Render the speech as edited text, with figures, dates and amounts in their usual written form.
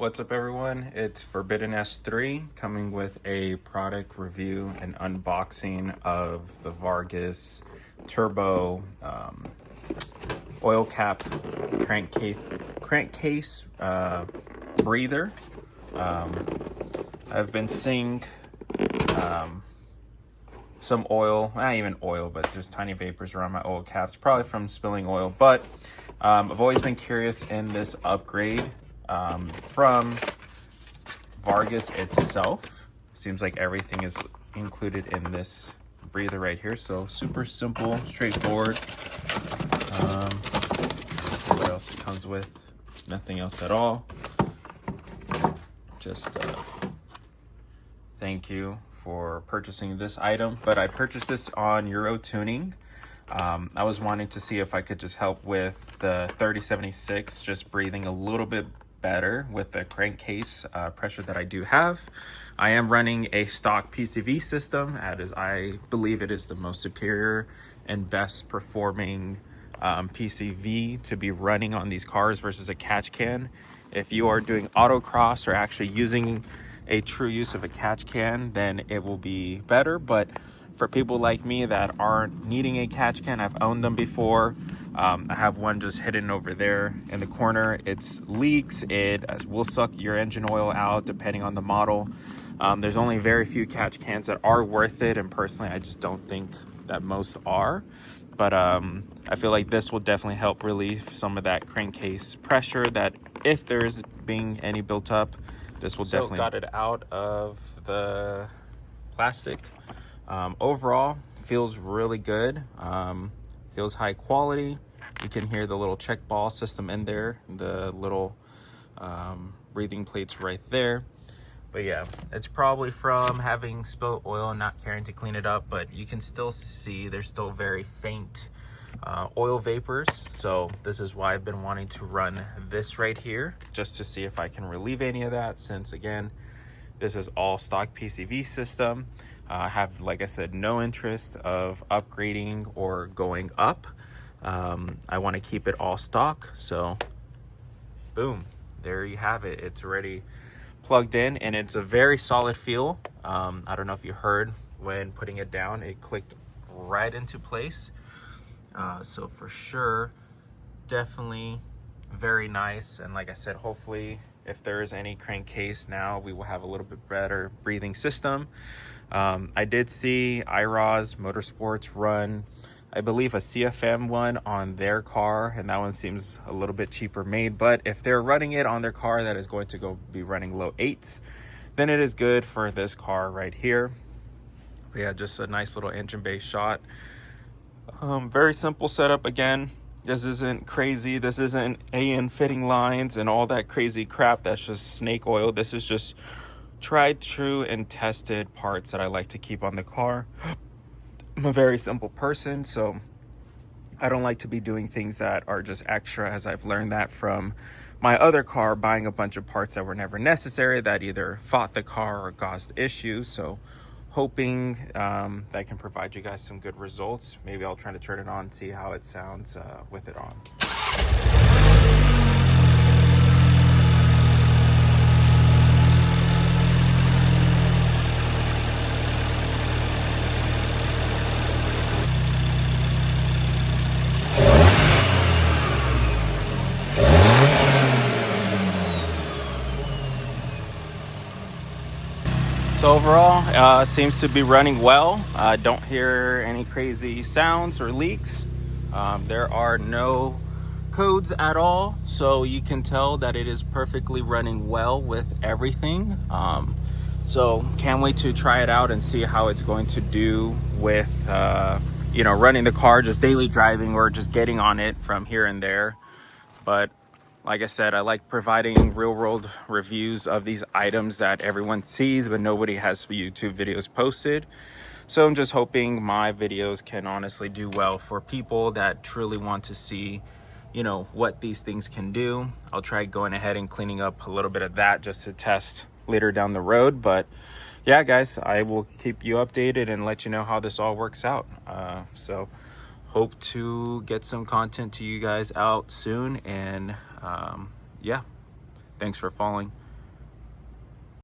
What's up everyone, it's Forbidden S3 coming with a product review and unboxing of the Vargas Turbo oil cap crankcase breather. I've been seeing some oil, not even oil, but just tiny vapors around my oil caps, probably from spilling oil, but I've always been curious in this upgrade from Vargas itself. Seems like everything is included in this breather right here, so super simple, straightforward. Let's see what else it comes with. Nothing else at all. Just thank you for purchasing this item, but I purchased this on Euro Tuning. I was wanting to see if I could just help with the 3076 just breathing a little bit better with the crankcase pressure that I do have. I am running a stock PCV system, as I believe it is the most superior and best performing PCV to be running on these cars versus a catch can. If you are doing autocross or actually using a true use of a catch can, then it will be better. But for people like me that aren't needing a catch can, I've owned them before. I have one just hidden over there in the corner. It's leaks. It will suck your engine oil out depending on the model. There's only very few catch cans that are worth it, and personally I just don't think that most are. But I feel like this will definitely help relieve some of that crankcase pressure that if there is being any built up, this will definitely got it out of the plastic. Overall feels really good. Feels high quality. You can hear the little check ball system in there, the little breathing plates right there. But yeah, it's probably from having spilled oil and not caring to clean it up, but you can still see there's still very faint oil vapors. So this is why I've been wanting to run this right here, just to see if I can relieve any of that, since again, this is all stock PCV system. I have, like I said, no interest of upgrading or going up. I want to keep it all stock. So boom, there you have it. It's already plugged in and it's a very solid feel. I don't know if you heard when putting it down, it clicked right into place. So for sure, definitely very nice. And like I said, hopefully if there is any crankcase now, we will have a little bit better breathing system. I did see IROS Motorsports run, I believe, a CFM one on their car, and that one seems a little bit cheaper made. But if they're running it on their car that is going to be running low 8s, then it is good for this car right here. But yeah, just a nice little engine bay shot. Very simple setup. Again, this isn't crazy. This isn't AN fitting lines and all that crazy crap. That's just snake oil. This is just tried, true, and tested parts that I like to keep on the car. I'm a very simple person, so I don't like to be doing things that are just extra, as I've learned that from my other car, buying a bunch of parts that were never necessary, that either fought the car or caused issues. So hoping that can provide you guys some good results. Maybe I'll try to turn it on, see how it sounds with it on. So overall, seems to be running well. Don't hear any crazy sounds or leaks. There are no codes at all, so you can tell that it is perfectly running well with everything. So can't wait to try it out and see how it's going to do with running the car, just daily driving or just getting on it from here and there. But like I said, I like providing real world reviews of these items that everyone sees, but nobody has YouTube videos posted. So I'm just hoping my videos can honestly do well for people that truly want to see, what these things can do. I'll try going ahead and cleaning up a little bit of that just to test later down the road. But yeah, guys, I will keep you updated and let you know how this all works out. So hope to get some content to you guys out soon. And yeah, thanks for following.